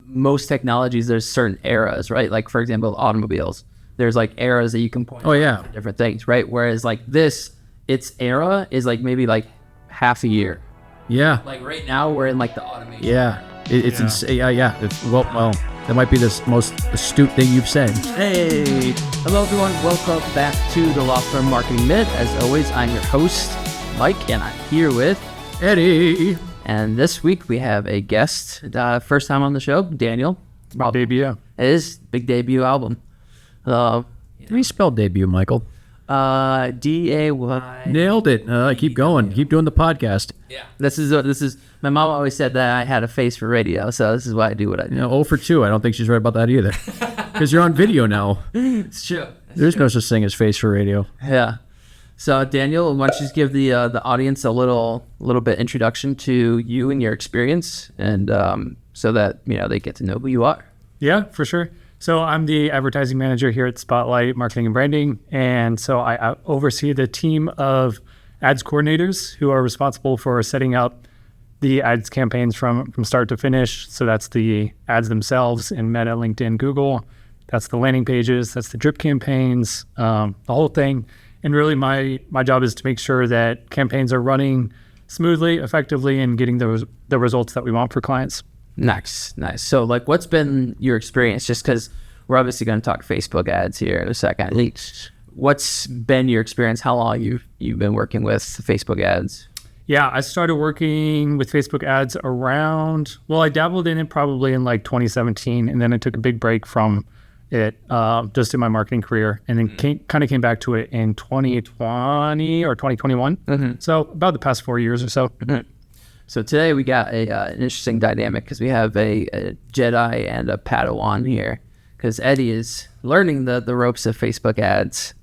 most technologies, there's certain eras, right? Like for example, automobiles, there's like eras that you can point to different things, right? Whereas like this, its era is like maybe like half a year. Yeah. Like right now we're in like the automation. Yeah. It's insane. Yeah. Well, that might be the most astute thing you've said. Hey, hello everyone. Welcome back to the Law Firm Marketing Minute. As always, I'm your host, Mike, and I'm here with Eddie. And this week we have a guest, first time on the show, Daniel. Debut. It is big debut album. How do you spell debut, Michael? D-A-Y. Nailed it. Keep going. Keep doing the podcast. Yeah. This is. My mom always said that I had a face for radio, so this is why I do what I do. 0 for 2. I don't think she's right about that either. Because you're on video now. It's true. There's no such thing as face for radio. Yeah. So Daniel, why don't you just give the audience a little bit introduction to you and your experience, and so that they get to know who you are. Yeah, for sure. So I'm the advertising manager here at Spotlight Marketing and Branding, and so I oversee the team of ads coordinators who are responsible for setting up the ads campaigns from start to finish. So that's the ads themselves in Meta, LinkedIn, Google. That's the landing pages. That's the drip campaigns, the whole thing. And really my job is to make sure that campaigns are running smoothly, effectively, and getting the results that we want for clients. Nice. So like, what's been your experience? Just because we're obviously going to talk Facebook ads here in a second. What's been your experience? How long you've been working with Facebook ads? Yeah, I started working with Facebook ads I dabbled in it probably in like 2017, and then I took a big break from it just in my marketing career, and then kind of came back to it in 2020 or 2021. Mm-hmm. So about the past 4 years or so. Mm-hmm. So today we got an interesting dynamic because we have a Jedi and a Padawan here, because Eddie is learning the ropes of Facebook ads.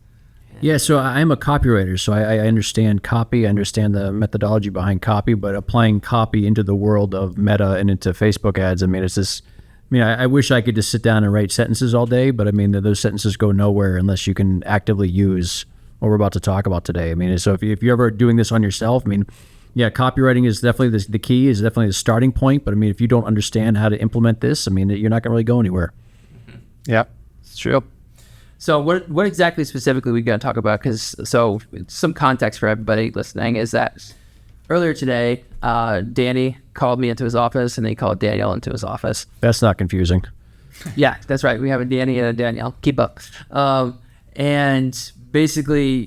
Yeah, so I'm a copywriter, so I understand copy, I understand the methodology behind copy, but applying copy into the world of Meta and into Facebook ads, I wish I could just sit down and write sentences all day, but those sentences go nowhere unless you can actively use what we're about to talk about today. So if you're ever doing this on yourself, yeah, copywriting is definitely the key, is definitely the starting point. But if you don't understand how to implement this, you're not going to really go anywhere. Yeah, it's true. So what exactly specifically we going to talk about? So some context for everybody listening is that earlier today, Danny called me into his office, and then he called Daniel into his office. That's not confusing. Yeah, that's right. We have a Danny and a Danielle. Keep up. And basically,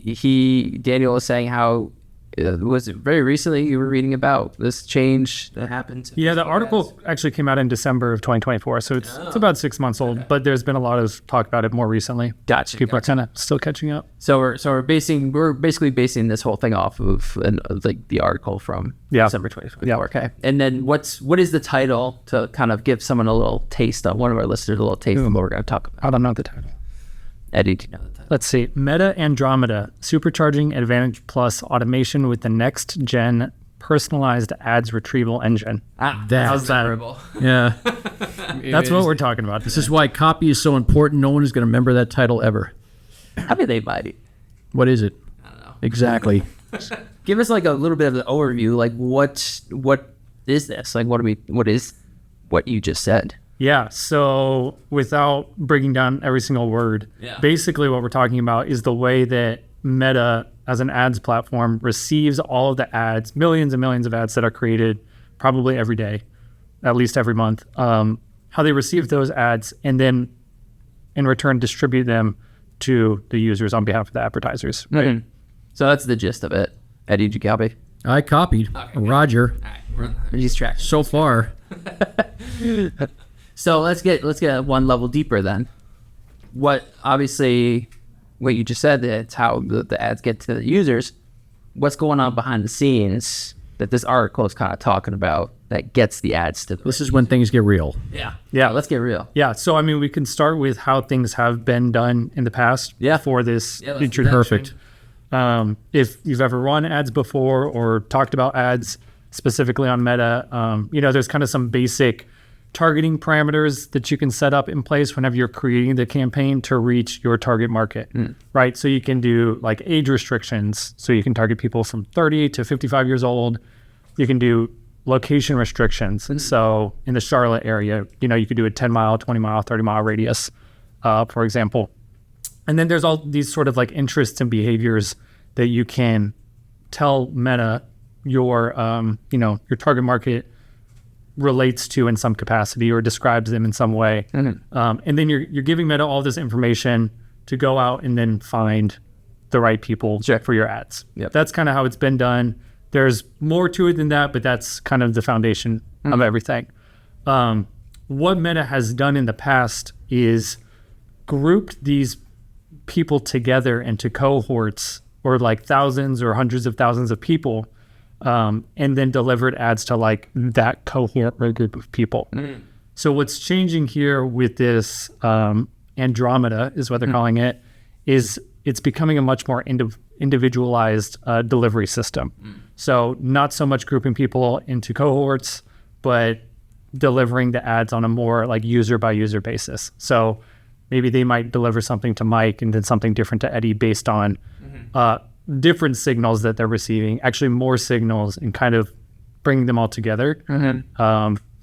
Daniel was saying how. Was it very recently you were reading about this change that happened? Yeah, the article actually came out in December of 2024, so it's about 6 months old, but there's been a lot of talk about it more recently. Gotcha. People are kind of still catching up. So we're basically basing this whole thing off of the article from December 2024. Yeah. Okay. And then what is the title to kind of give someone a little taste of one of our listeners a little taste of what we're going to talk about? I don't know the title. Eddie, do you know the title? Let's see. Meta Andromeda, supercharging Advantage Plus automation with the next gen personalized ads retrieval engine. How's that terrible? Yeah. That's what we're talking about. This is why copy is so important. No one is going to remember that title ever. They might. What is it? I don't know. Exactly. Give us like a little bit of the overview. Like what is this? Like what is what you just said? Yeah, so without breaking down every single word, basically what we're talking about is the way that Meta, as an ads platform, receives all of the ads, millions and millions of ads that are created probably every day, at least every month, how they receive those ads and then in return distribute them to the users on behalf of the advertisers. Right? Mm-hmm. So that's the gist of it. Eddie, did you copy? I copied. Okay. Roger. All right. He's tracked. So far. So let's get one level deeper then. What you just said, it's how the ads get to the users. What's going on behind the scenes that this article is kind of talking about that gets the ads to This is when things get real. Yeah, let's get real. Yeah, so we can start with how things have been done in the past for this introduction. Perfect. If you've ever run ads before or talked about ads specifically on Meta, there's kind of some basic targeting parameters that you can set up in place whenever you're creating the campaign to reach your target market, right? So you can do like age restrictions. So you can target people from 30 to 55 years old. You can do location restrictions. And so in the Charlotte area, you could do a 10 mile, 20 mile, 30 mile radius, for example. And then there's all these sort of like interests and behaviors that you can tell Meta your target market relates to in some capacity or describes them in some way. And then you're giving Meta all this information to go out and then find the right people for your ads. Yep. That's kind of how it's been done. There's more to it than that, but that's kind of the foundation of everything. What Meta has done in the past is grouped these people together into cohorts or like thousands or hundreds of thousands of people, and then delivered ads to like that cohort or group of people. So what's changing here with this Andromeda is what they're calling it, is it's becoming a much more individualized delivery system. So not so much grouping people into cohorts, but delivering the ads on a more like user by user basis. So maybe they might deliver something to Mike and then something different to Eddie based on different signals that they're receiving, actually more signals, and kind of bringing them all together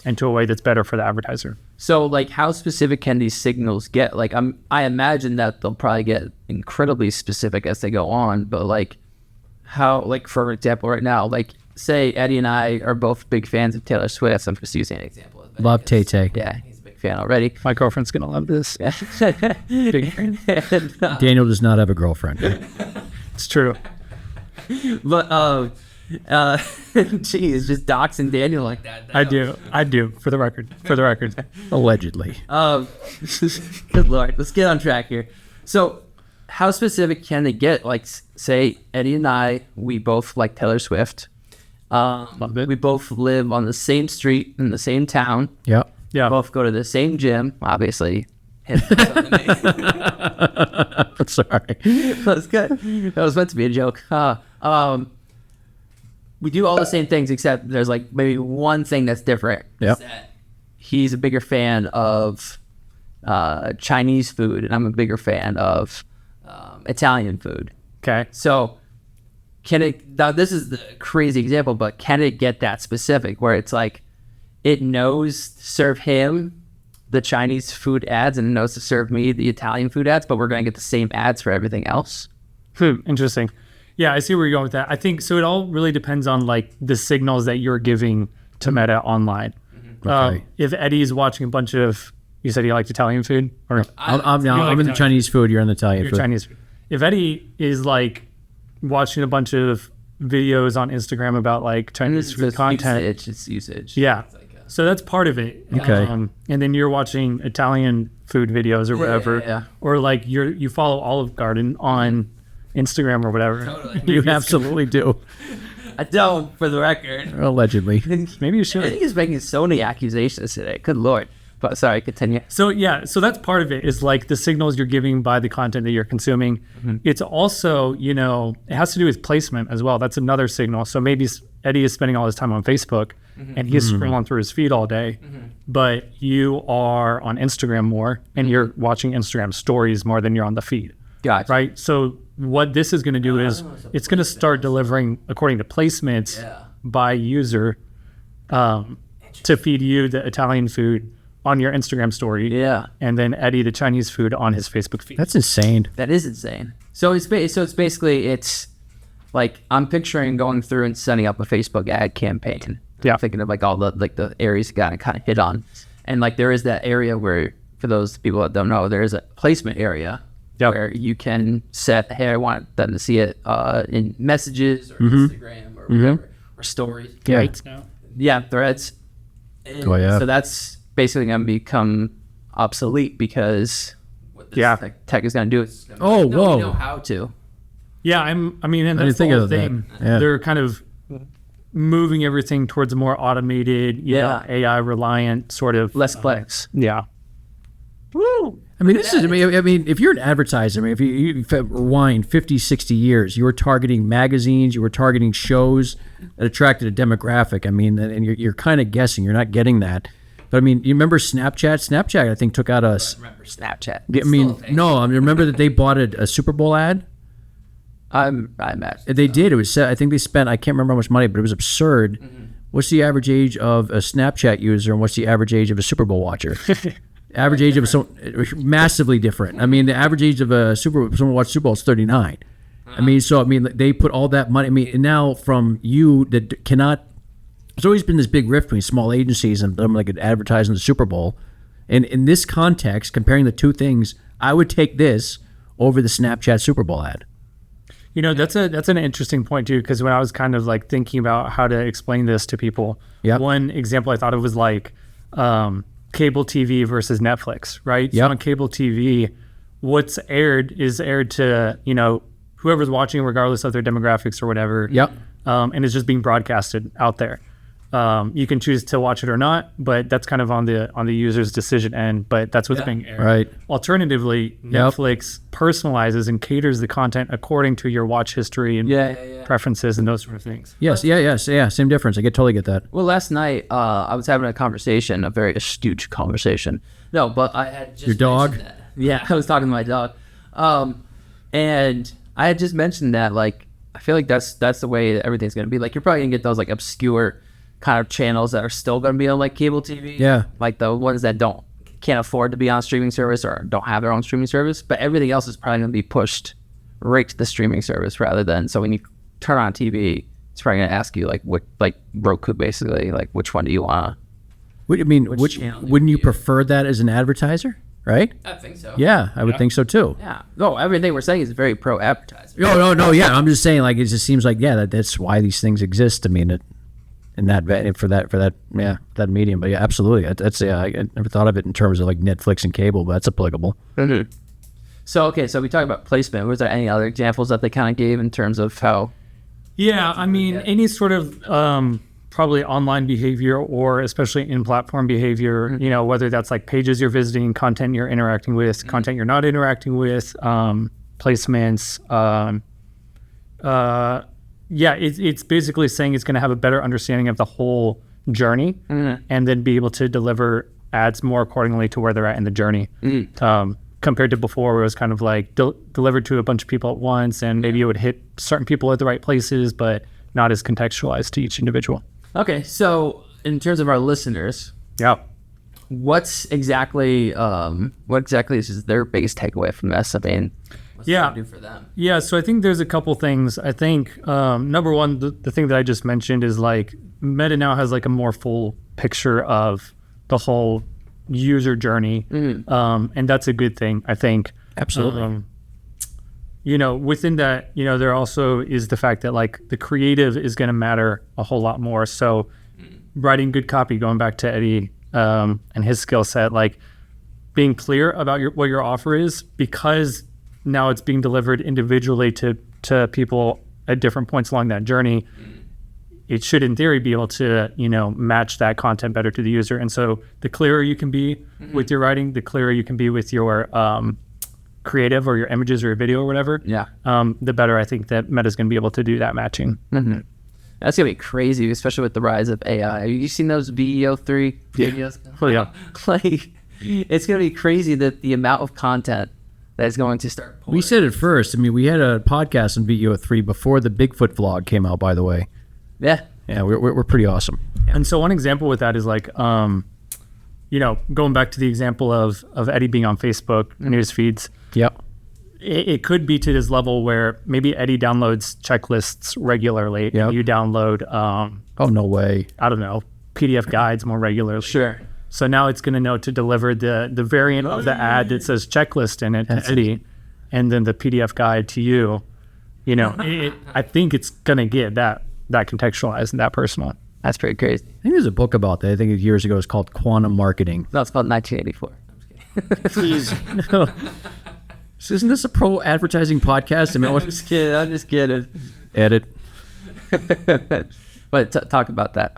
into a way that's better for the advertiser. So like how specific can these signals get? Like I imagine that they'll probably get incredibly specific as they go on, but like how, like for example right now, like say Eddie and I are both big fans of Taylor Swift. I'm just using an example of Love Tay-Tay. Yeah, he's a big fan already. My girlfriend's gonna love this. Big fan. Daniel does not have a girlfriend. It's true. But geez, just doxing Daniel like that. I do. For the record. Allegedly. Good Lord, let's get on track here. So how specific can they get? Like say Eddie and I, we both like Taylor Swift. Love it. We both live on the same street in the same town. Yep. Yeah. Both go to the same gym, obviously. Sorry. That's good. That was meant to be a joke. We do all the same things, except there's like maybe one thing that's different. Yep. That he's a bigger fan of Chinese food, and I'm a bigger fan of Italian food. Okay. So can it, now this is the crazy example, but can it get that specific where it's like it knows to serve him the Chinese food ads and it knows to serve me the Italian food ads, but we're going to get the same ads for everything else? Interesting. Yeah, I see where you're going with that. I think so. It all really depends on like the signals that you're giving to Meta online. Okay. If Eddie's watching a bunch of, you said he liked Italian food, or I'm in the Chinese food. You're in the Italian food. Chinese food. If Eddie is like watching a bunch of videos on Instagram about like Chinese food content, it's usage. Yeah. So that's part of it. Okay. And then you're watching Italian food videos or whatever, yeah. or like you follow Olive Garden on Instagram or whatever. Totally. You absolutely do. I don't, for the record. Allegedly. Maybe you I should. think he's making so many accusations today. Good Lord. But sorry, continue. So yeah, so that's part of it, is like the signals you're giving by the content that you're consuming. It's also, it has to do with placement as well. That's another signal. So maybe Eddie is spending all his time on Facebook and he's scrolling through his feed all day, but you are on Instagram more and you're watching Instagram stories more than you're on the feed. Gotcha. Right? So what this is going to do is it's going to start delivering according to placements by user to feed you the Italian food on your Instagram story. Yeah. And then Eddie the Chinese food on his Facebook feed. That's insane. That is insane. So it's basically it's like I'm picturing going through and setting up a Facebook ad campaign. Yeah. Thinking of like all the areas you gotta kind of hit on, and like there is that area where, for those people that don't know, there is a placement area where you can set, hey, I want them to see it in messages or Instagram or whatever, or stories. Yeah. Right now. Yeah, threads. And so that's basically going to become obsolete because what this tech is going to do is we know how to. Yeah, and that's the whole thing. Yeah. They're kind of moving everything towards a more automated, AI reliant sort of Less clicks. Yeah. Woo! This is, if you're an advertiser, if you rewind 50, 60 years, you were targeting magazines, you were targeting shows that attracted a demographic. And you're kind of guessing, you're not getting that. But you remember Snapchat? Snapchat, I think, took out a. Remember Snapchat? Remember that they bought a Super Bowl ad? I'm at. They did. It was. I think they spent. I can't remember how much money, but it was absurd. what's the average age of a Snapchat user and what's the average age of a Super Bowl watcher? Average age of massively different. I mean, the average age of someone watch Super Bowl is 39. I mean, they put all that money. I mean, and now from you that cannot. There's always been this big rift between small agencies and them like advertising the Super Bowl. And in this context, comparing the two things, I would take this over the Snapchat Super Bowl ad. You know, that's an interesting point too, because when I was kind of like thinking about how to explain this to people, one example I thought of was like cable TV versus Netflix, right? So on cable TV, what's aired is aired to, you know, whoever's watching, regardless of their demographics or whatever. And it's just being broadcasted out there. You can choose to watch it or not, but that's kind of on the user's decision end, but that's what's being aired. Right. Alternatively, Netflix personalizes and caters the content according to your watch history and preferences and those sort of things. Yes. Same difference. I totally get that. Well, last night I was having a conversation, a very astute conversation. No, but I had just your dog. mentioned that. Yeah, I was talking to my dog, and I had just mentioned that like I feel like that's the way that everything's gonna be. Like you're probably gonna get those like obscure kind of channels that are still gonna be on like cable TV. Yeah. Like the ones that can't afford to be on streaming service or don't have their own streaming service, but everything else is probably gonna be pushed right to the streaming service rather than. So when you turn on TV, it's probably gonna ask you like what, like Roku basically, like which one do you want? Wouldn't you prefer that as an advertiser? Right? I think so. Yeah, I would think so too. Yeah. No, everything we're saying is very pro advertising. No. Yeah, I'm just saying, like, it just seems like, that's why these things exist. I mean, for that medium. But yeah, absolutely. I never thought of it in terms of like Netflix and cable, but that's applicable. Mm-hmm. So we talked about placement. Was there any other examples that they kind of gave in terms of how? Yeah, I mean, any sort of probably online behavior or especially in-platform behavior, you know, whether that's like pages you're visiting, content you're interacting with, content you're not interacting with, placements. It's basically saying it's going to have a better understanding of the whole journey and then be able to deliver ads more accordingly to where they're at in the journey. Compared to before where it was kind of like delivered to a bunch of people at once and maybe it would hit certain people at the right places, but not as contextualized to each individual. Okay, so in terms of our listeners, what exactly is their biggest takeaway from this? I mean, what's it do for them? Yeah, so I think there's a couple things. I think number one, the thing that I just mentioned is like Meta now has like a more full picture of the whole user journey, and that's a good thing, I think. Absolutely. You know, within that, you know, there also is the fact that like the creative is going to matter a whole lot more. So writing good copy, going back to Eddie and his skill set, like being clear about what your offer is, because now it's being delivered individually to people at different points along that journey. It should, in theory, be able to, you know, match that content better to the user. And so the clearer you can be with your writing, the clearer you can be with your creative or your images or your video or whatever, the better I think that Meta's going to be able to do that matching. Mm-hmm. That's going to be crazy, especially with the rise of AI. Have you seen those VEO3 videos? Oh, yeah. Like, it's going to be crazy that the amount of content that is going to start pouring. We said it first. I mean, we had a podcast on VEO3 before the Bigfoot vlog came out, by the way. Yeah, we're pretty awesome. And so one example with that is like, you know, going back to the example of Eddie being on Facebook news feeds. Yep. It could be to this level where maybe Eddie downloads checklists regularly. Yep. And you download, oh, no way. I don't know, PDF guides more regularly. Sure. So now it's going to know to deliver the variant of the ad that says checklist in it to Eddie, and then the PDF guide to you. You know, I think it's going to get that contextualized and that personal. That's pretty crazy. I think there's a book about that. I think years ago it was called Quantum Marketing. No, it's called 1984. I'm just kidding. No. So isn't this a pro advertising podcast? I mean, I'm just kidding. Edit. But talk about that.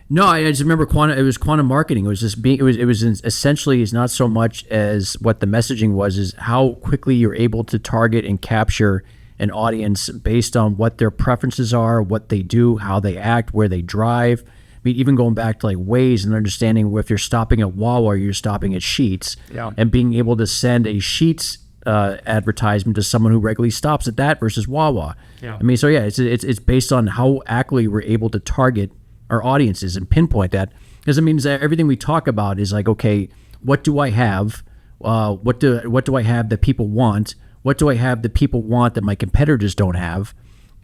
No, I just remember it was quantum marketing. It was just essentially is not so much as what the messaging was, is how quickly you're able to target and capture an audience based on what their preferences are, what they do, how they act, where they drive. I mean, even going back to like Waze and understanding if you're stopping at Wawa or you're stopping at Sheetz, and being able to send a Sheetz advertisement to someone who regularly stops at that versus Wawa. I mean, so it's based on how accurately we're able to target our audiences and pinpoint that, because it means that everything we talk about is like, okay, what do I have? What do I have that people want? What do I have that people want that my competitors don't have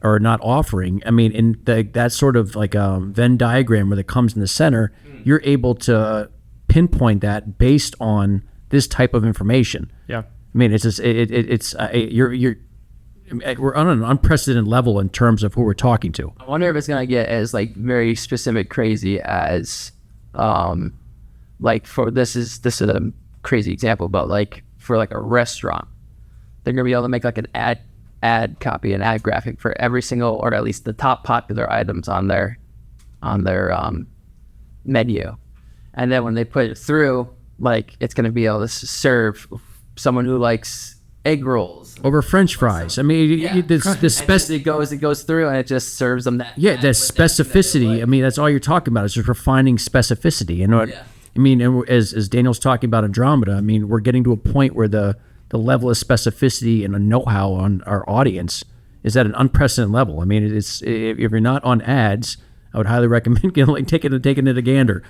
or are not offering? I mean, in that sort of like a Venn diagram where it comes in the center, you're able to pinpoint that based on this type of information. Yeah. I mean, it's just, we're on an unprecedented level in terms of who we're talking to. I wonder if it's gonna get as like very specific crazy as like for this is a crazy example, but like for like a restaurant, they're gonna be able to make like an ad copy, an ad graphic for every single, or at least the top popular items on their menu, and then when they put it through, like it's gonna be able to serve someone who likes egg rolls over French fries. I mean, it goes through and it just serves them that. Yeah, the specificity. I mean, that's all you're talking about is just refining specificity. And I mean, and as Daniel's talking about Andromeda, I mean, we're getting to a point where the level of specificity and the know-how on our audience is at an unprecedented level. I mean, it's if you're not on ads, I would highly recommend taking it a gander.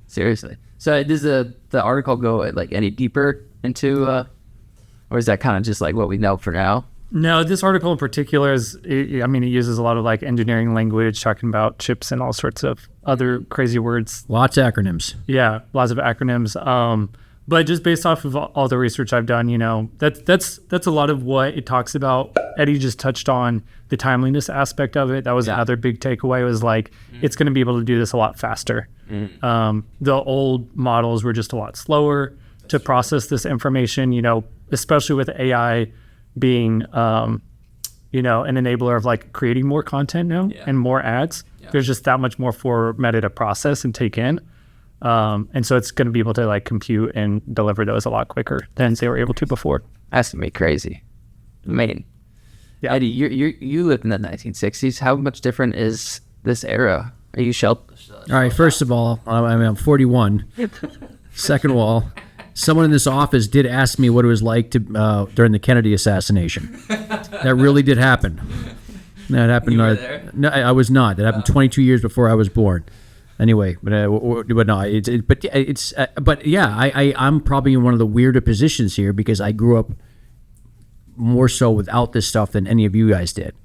Seriously. So does the article go like any deeper into, or is that kind of just like what we know for now? No, this article in particular it uses a lot of like engineering language, talking about chips and all sorts of other crazy words. Lots of acronyms. Yeah, lots of acronyms. But just based off of all the research I've done, that's a lot of what it talks about. Eddie just touched on the timeliness aspect of it. That was another big takeaway, was like, it's going to be able to do this a lot faster. The old models were just a lot slower to process this information, especially with AI being, an enabler of like creating more content now and more ads. There's just that much more for Meta to process and take in. And so it's going to be able to like compute and deliver those a lot quicker than they were able to before. That's gonna be crazy. I mean, Eddie, you lived in the 1960s. How much different is this era? Are you sheltered? All right, first of all, I'm 41. Second of all, someone in this office did ask me what it was like to during the Kennedy assassination. That really did happen. That happened. You were there? No, I was not. That happened 22 years before I was born. Anyway, but no, I'm probably in one of the weirder positions here because I grew up more so without this stuff than any of you guys did.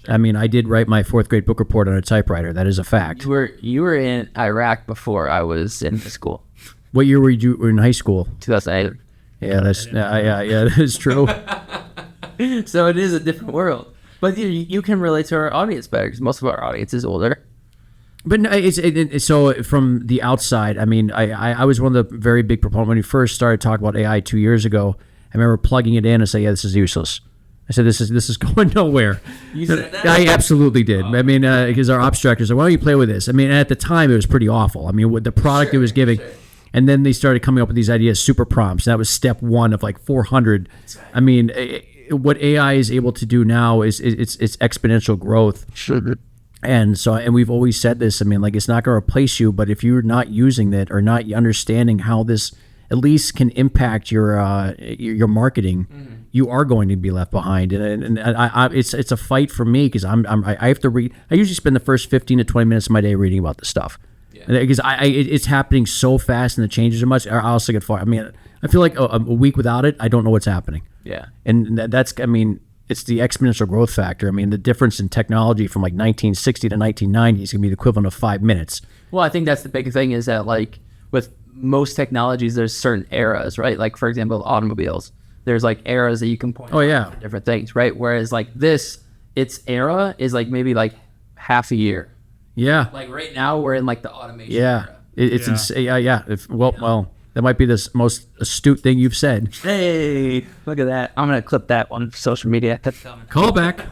I mean, I did write my 4th grade book report on a typewriter. That is a fact. You were in Iraq before I was in school. What year were you in high school? 2008. Yeah, that is true. So it is a different world, but you can relate to our audience better because most of our audience is older. But no, so from the outside, I mean, I was one of the very big proponents when we first started talking about AI 2 years ago. I remember plugging it in and saying, "Yeah, this is useless." I said, "This is going nowhere." You said that? I absolutely did. I mean, because our ops director said, "Why don't you play with this?" I mean, at the time, it was pretty awful. I mean, with the product it was giving. Sure. And then they started coming up with these ideas, super prompts. And that was step 1 of like 400. Right. I mean, what AI is able to do now is it's exponential growth. Sure. And we've always said this. I mean, like, it's not going to replace you, but if you're not using it or not understanding how this at least can impact your marketing, you are going to be left behind. And it's a fight for me because I have to read. I usually spend the first 15 to 20 minutes of my day reading about this stuff. Because it's happening so fast and the changes are much. I also get far. I mean, I feel like a week without it, I don't know what's happening. Yeah, and that's. I mean, it's the exponential growth factor. I mean, the difference in technology from like 1960 to 1990 is going to be the equivalent of 5 minutes. Well, I think that's the big thing is that like with most technologies, there's certain eras, right? Like for example, automobiles. There's like eras that you can point. Oh yeah, different things, right? Whereas like its era is like maybe like half a year. Yeah. Like right now we're in like the automation. Yeah. Era. It's insane. Yeah. Well, that might be the most astute thing you've said. Hey, look at that. I'm going to clip that on social media. That's coming. Call back.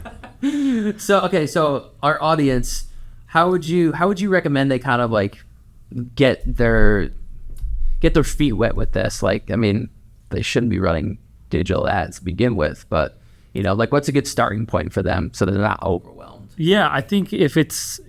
So our audience, how would you recommend they kind of like get their feet wet with this? Like, I mean, they shouldn't be running digital ads to begin with, but like what's a good starting point for them so they're not overwhelmed? Yeah, I think if it's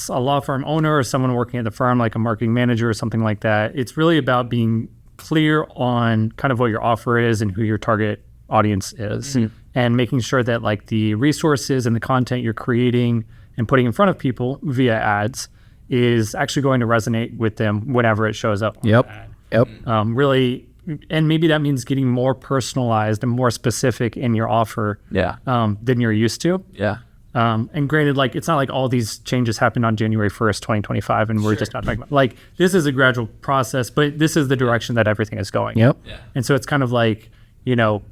a law firm owner or someone working at the firm, like a marketing manager or something like that, it's really about being clear on kind of what your offer is and who your target audience is, and making sure that like the resources and the content you're creating and putting in front of people via ads is actually going to resonate with them whenever it shows up. Yep. Really, and maybe that means getting more personalized and more specific in your offer than you're used to. Yeah. And granted, like, it's not like all these changes happened on January 1st, 2025, and we're just not talking about, like, this is a gradual process, but this is the direction that everything is going. Yep. Yeah. And so it's kind of like, you know,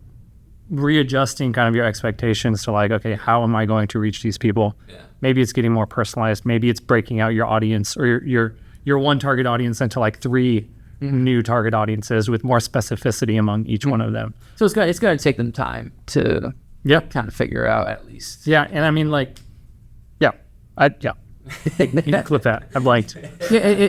readjusting kind of your expectations to like, okay, how am I going to reach these people? Yeah. Maybe it's getting more personalized. Maybe it's breaking out your audience or your one target audience into like 3 new target audiences with more specificity among each one of them. So it's going to take them time to kind of figure out at least. Yeah. And I mean, like, clip that. I blanked. Yeah,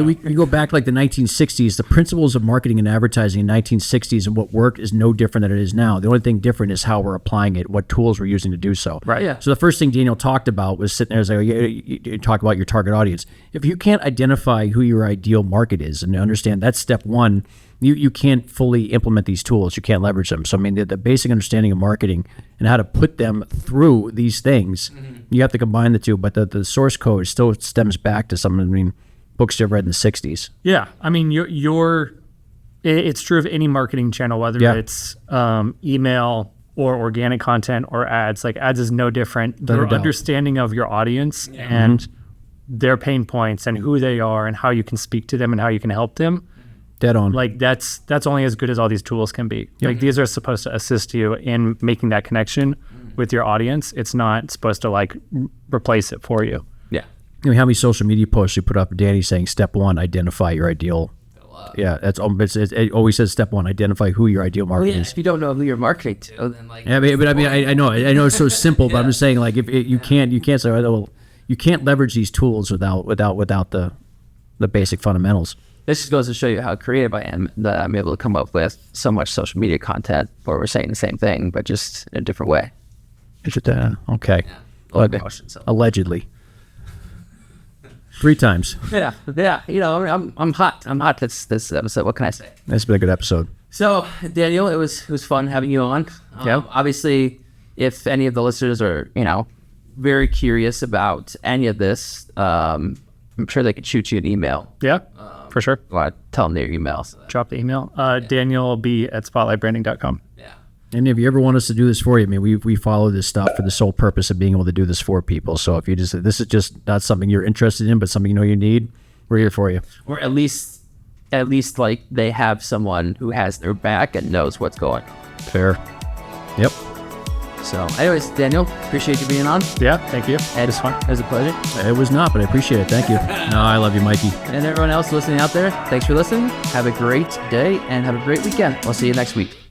we go back like the 1960s. The principles of marketing and advertising in 1960s and what worked is no different than it is now. The only thing different is how we're applying it, what tools we're using to do so. Right. Yeah. So the first thing Daniel talked about was sitting there, like, you talk about your target audience. If you can't identify who your ideal market is and understand that's step one, you can't fully implement these tools. You can't leverage them. So, I mean, the basic understanding of marketing and how to put them through these things, you have to combine the two. But the source code still stems back to some, I mean, books you've read in the 60s. Yeah. I mean, it's true of any marketing channel, whether it's email or organic content or ads. Like, ads is no different. Your understanding of your audience and their pain points and who they are and how you can speak to them and how you can help them. Dead on. Like, that's only as good as all these tools can be. Like, these are supposed to assist you in making that connection with your audience. It's not supposed to like replace it for you. Yeah. I mean, how many social media posts you put up, Danny, saying step one, identify your ideal. Yeah, it always says step one, identify who your ideal market is. If you don't know who you're marketing to, then like. Yeah, but I mean, I know it's so simple, but I'm just saying, like, if you can't say, well, you can't leverage these tools without the basic fundamentals. This just goes to show you how creative I am, that I'm able to come up with so much social media content where we're saying the same thing, but just in a different way. Okay. So. Allegedly. 3 times. Yeah. You know, I'm hot. I'm hot this episode. What can I say? That's been a good episode. So, Daniel, it was fun having you on. Obviously, if any of the listeners are, you know, very curious about any of this, I'm sure they could shoot you an email. Yeah, for sure. Tell them their email. So Drop the email. Daniel B at spotlightbranding.com. Yeah. And if you ever want us to do this for you, I mean, we follow this stuff for the sole purpose of being able to do this for people. So if this is just not something you're interested in, but something you know you need, we're here for you. Or at least like they have someone who has their back and knows what's going on. Fair. Yep. So anyways, Daniel, appreciate you being on. Yeah, thank you. It was fun. It was a pleasure. It was not, but I appreciate it. Thank you. No, I love you, Mikey. And everyone else listening out there, thanks for listening. Have a great day and have a great weekend. We'll see you next week.